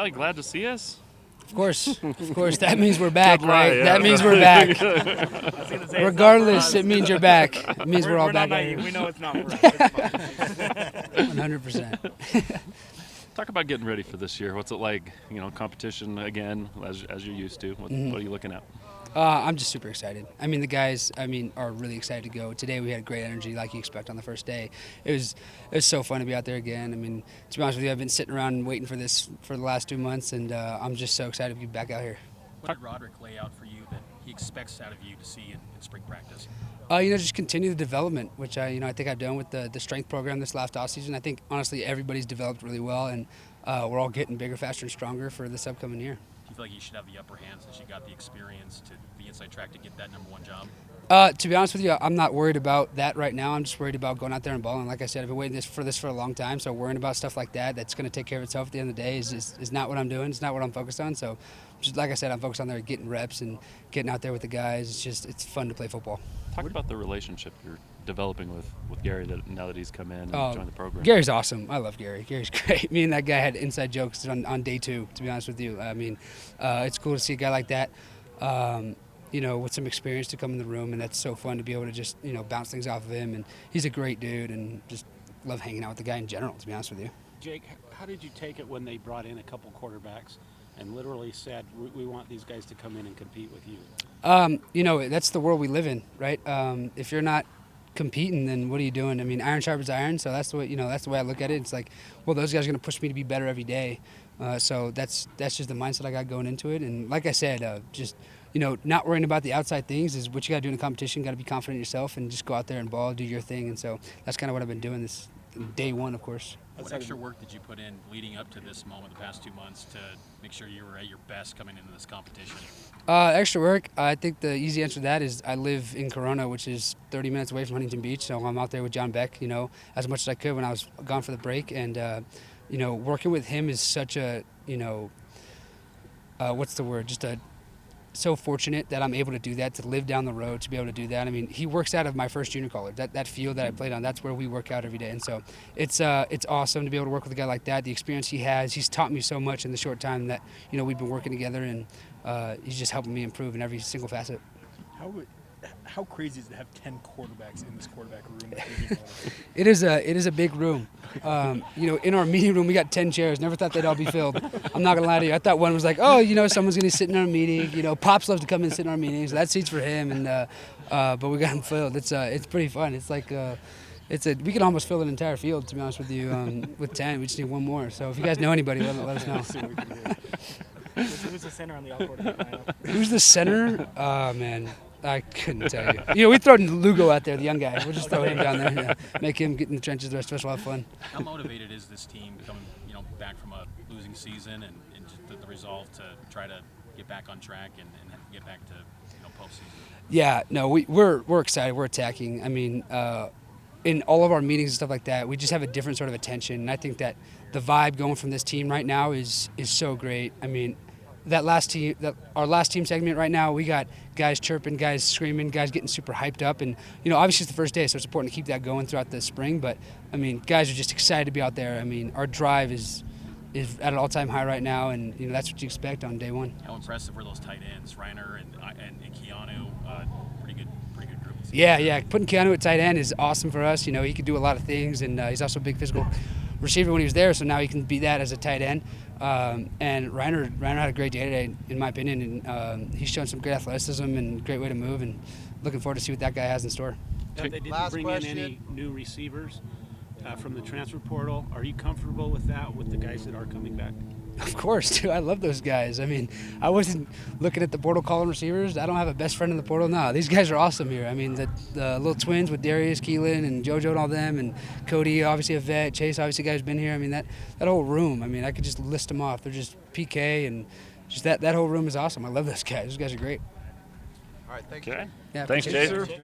Well, you glad to see us? Of course. That means we're back, Good lie, right? yeah. That means we're back. I was gonna say, Regardless, it means you're back. It means we're all not back. naive. We know it's not for us. It's fine. 100%. Talk about getting ready for this year. What's it like? Competition again, as you're used to. What are you looking at? I'm just super excited. I mean, the guys, are really excited to go. Today we had great energy, like you expect on the first day. It was so fun to be out there again. I mean, to be honest with you, I've been sitting around and waiting for this for the last 2 months, and I'm just so excited to be back out here. What did Roderick lay out for you that he expects out of you to see in spring practice? Just continue the development, which I think I've done with the strength program this last offseason. I think, honestly, everybody's developed really well, and we're all getting bigger, faster, and stronger for this upcoming year. Do you feel like you should have the upper hand since you got the experience to the inside track to get that #1 job? To be honest with you, I'm not worried about that right now. I'm just worried about going out there and balling. Like I said, I've been waiting for this for a long time, so worrying about stuff like that's going to take care of itself at the end of the day is not what I'm doing. It's not what I'm focused on. So, just like I said, I'm focused on there getting reps and getting out there with the guys. It's fun to play football. Talk about the relationship you're developing with Gary now that he's come in and joined the program. Gary's awesome. I love Gary. Gary's great. Me and that guy had inside jokes on day 2, to be honest with you. I mean, it's cool to see a guy like that, with some experience to come in the room, and that's so fun to be able to just, bounce things off of him. And he's a great dude, and just love hanging out with the guy in general, to be honest with you. Jake, how did you take it when they brought in a couple quarterbacks and literally said, we want these guys to come in and compete with you? That's the world we live in, right? If you're not competing, then what are you doing? I mean, iron sharpens iron, so that's the way that's the way I look at it. It's like, well, those guys are going to push me to be better every day. So that's just the mindset I got going into it. And like I said, just not worrying about the outside things is what you got to do in a competition. Got to be confident in yourself and just go out there and ball, do your thing. And so that's kind of what I've been doing this day 1, of course. What extra work did you put in leading up to this moment the past 2 months to make sure you were at your best coming into this competition? Extra work, I think the easy answer to that is I live in Corona, which is 30 minutes away from Huntington Beach, so I'm out there with John Beck, as much as I could when I was gone for the break. And, working with him is such a, so fortunate that I'm able to do that, to live down the road, to be able to do that. I mean, he works out of my first junior college. That field that I played on, that's where we work out every day. And so it's awesome to be able to work with a guy like that. The experience he has, he's taught me so much in the short time that, we've been working together, and he's just helping me improve in every single facet. How crazy is it to have 10 quarterbacks in this quarterback room? It is a big room. In our meeting room, we got 10 chairs. Never thought they'd all be filled. I'm not going to lie to you. I thought one was like, someone's going to sit in our meeting. Pops loves to come and sit in our meetings. So that seat's for him. And but we got them filled. It's pretty fun. It's like we can almost fill an entire field, to be honest with you, with 10. We just need one more. So if you guys know anybody, let us know. Who's the center on the all-quarter lineup? Who's the center? Oh, man. I couldn't tell you. We throw Lugo out there, the young guy. We'll just throw him down there. Yeah. Make him get in the trenches. The rest of us will have fun. How motivated is this team coming, back from a losing season and just the resolve to try to get back on track and get back to postseason? Yeah, no, we're excited. We're attacking. I mean, in all of our meetings and stuff like that, we just have a different sort of attention. And I think that the vibe going from this team right now is so great. I mean, our last team segment right now, we got guys chirping, guys screaming, guys getting super hyped up, and obviously it's the first day, so it's important to keep that going throughout the spring. But I mean, guys are just excited to be out there. I mean, our drive is at an all-time high right now, and that's what you expect on day 1. How impressive were those tight ends, Reiner and Keanu? Pretty good group. Yeah. Putting Keanu at tight end is awesome for us. He can do a lot of things, and he's also a big physical receiver when he was there, so now he can be that as a tight end. And Reiner had a great day today, in my opinion, and he's shown some great athleticism and great way to move, and looking forward to see what that guy has in store. They didn't bring in any new receivers from the transfer portal. Are you comfortable with that, with the guys that are coming back? Of course, dude. I love those guys. I mean, I wasn't looking at the portal calling receivers. I don't have a best friend in the portal. No, these guys are awesome here. I mean, the little twins with Darius, Keelan, and JoJo and all them, and Cody, obviously a vet. Chase, obviously a guy who's been here. I mean, that whole room, I mean, I could just list them off. They're just PK, and just that whole room is awesome. I love those guys. Those guys are great. All right, thank you. Okay. Yeah, Thanks, appreciate it. Jay.